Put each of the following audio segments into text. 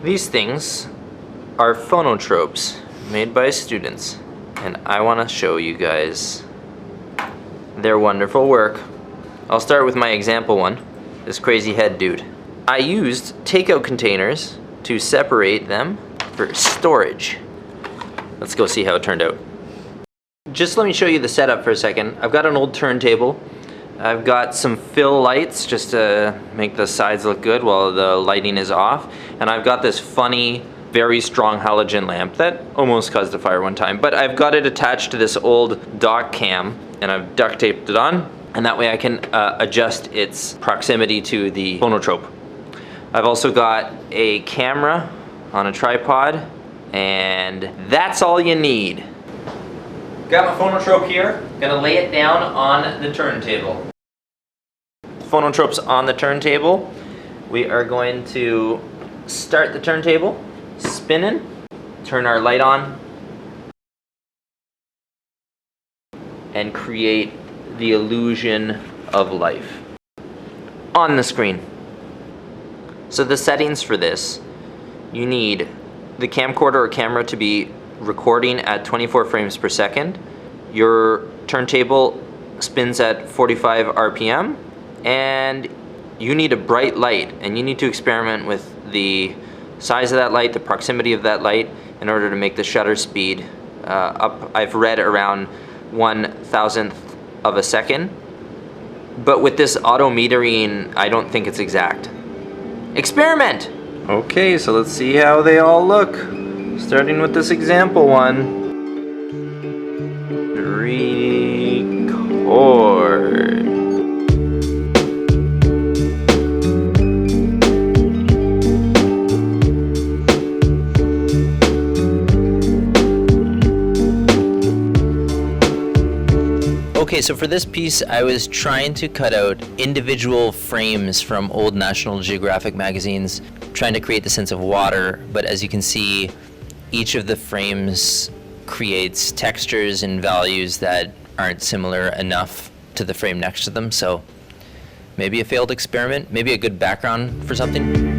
These things are phonotropes made by students, and I want to show you guys their wonderful work. I'll start with my example one, this crazy head dude. I used takeout containers to separate them for storage. Let's go see how it turned out. Just let me show you the setup for a second. I've got an old turntable. I've got some fill lights just to make the sides look good while the lighting is off. And I've got this funny, very strong halogen lamp that almost caused a fire one time. But I've got it attached to this old dock cam and I've duct taped it on. And that way I can adjust its proximity to the phonotrope. I've also got a camera on a tripod, and that's all you need. Got my phonotrope here, gonna lay it down on the turntable. Phonotrope's on the turntable. We are going to start the turntable, spinning, turn our light on, and create the illusion of life on the screen. So the settings for this, you need the camcorder or camera to be recording at 24 frames per second. Your turntable spins at 45 RPM, and you need a bright light, and you need to experiment with the size of that light, the proximity of that light, in order to make the shutter speed up. I've read around 1/1000th of a second, but with this auto metering, I don't think it's exact. Experiment! Okay, so let's see how they all look. Starting with this example one. Record. Okay, so for this piece, I was trying to cut out individual frames from old National Geographic magazines, trying to create the sense of water, but as you can see, each of the frames creates textures and values that aren't similar enough to the frame next to them, so maybe a failed experiment, maybe a good background for something.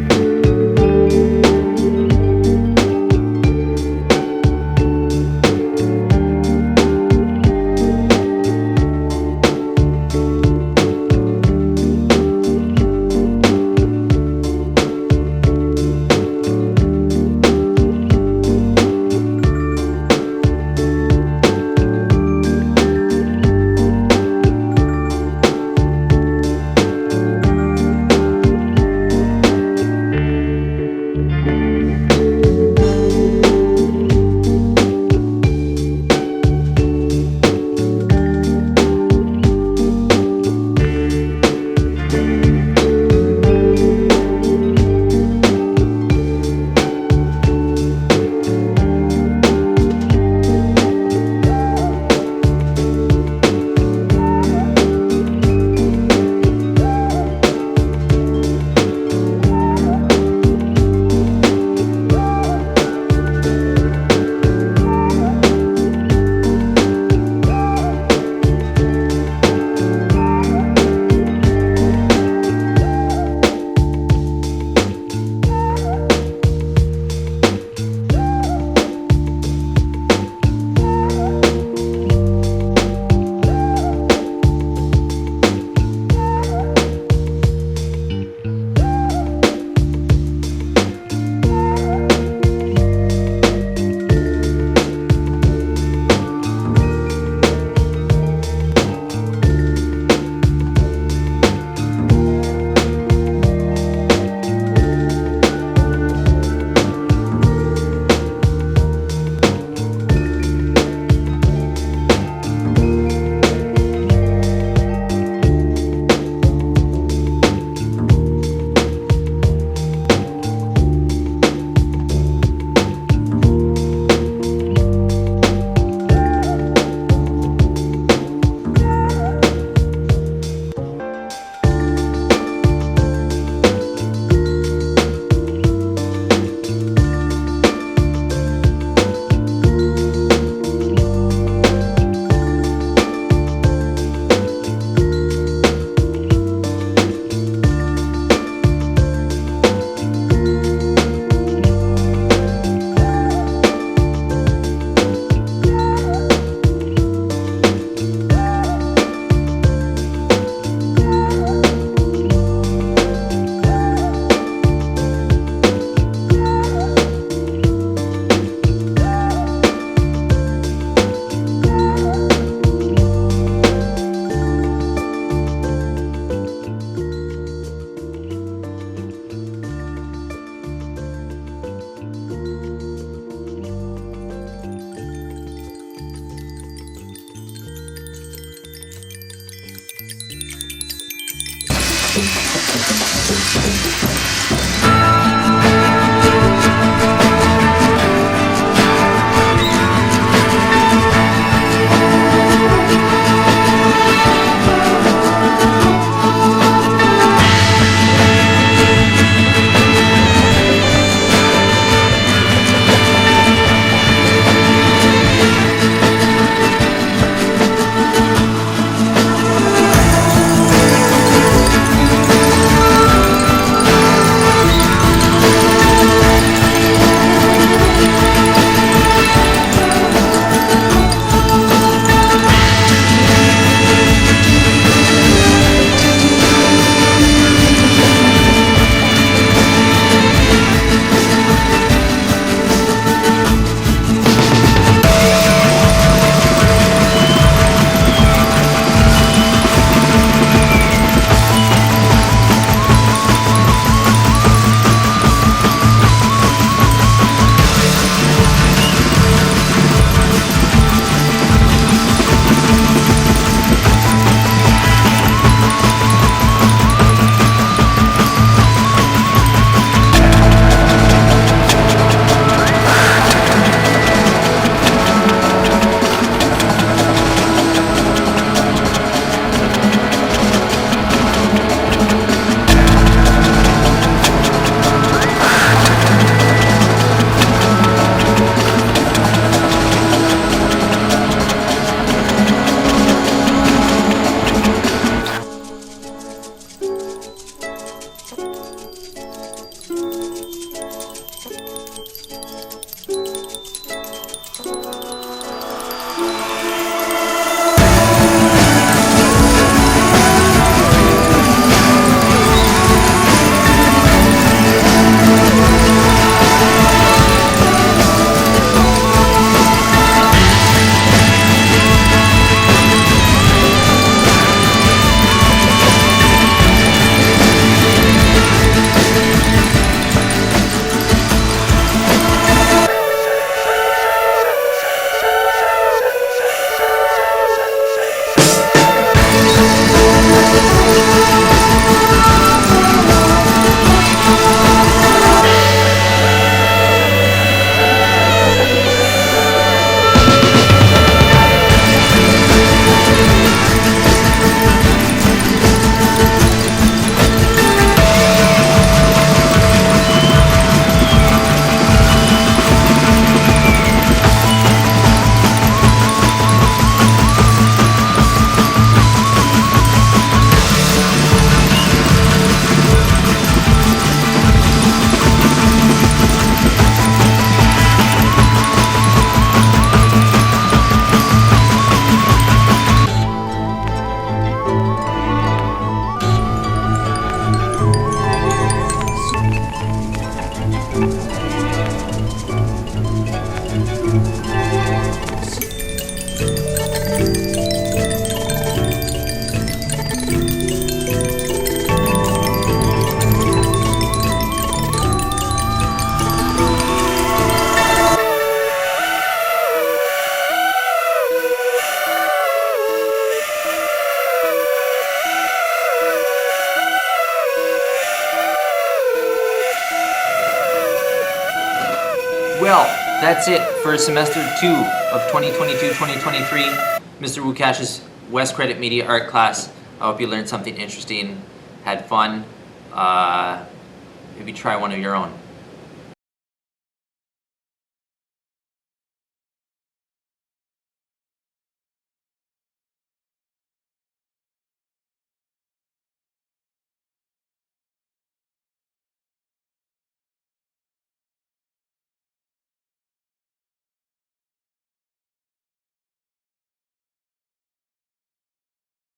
Well, that's it for semester 2 of 2022-2023, Mr. Wukash's West Credit Media Art class. I hope you learned something interesting, had fun, maybe try one of your own.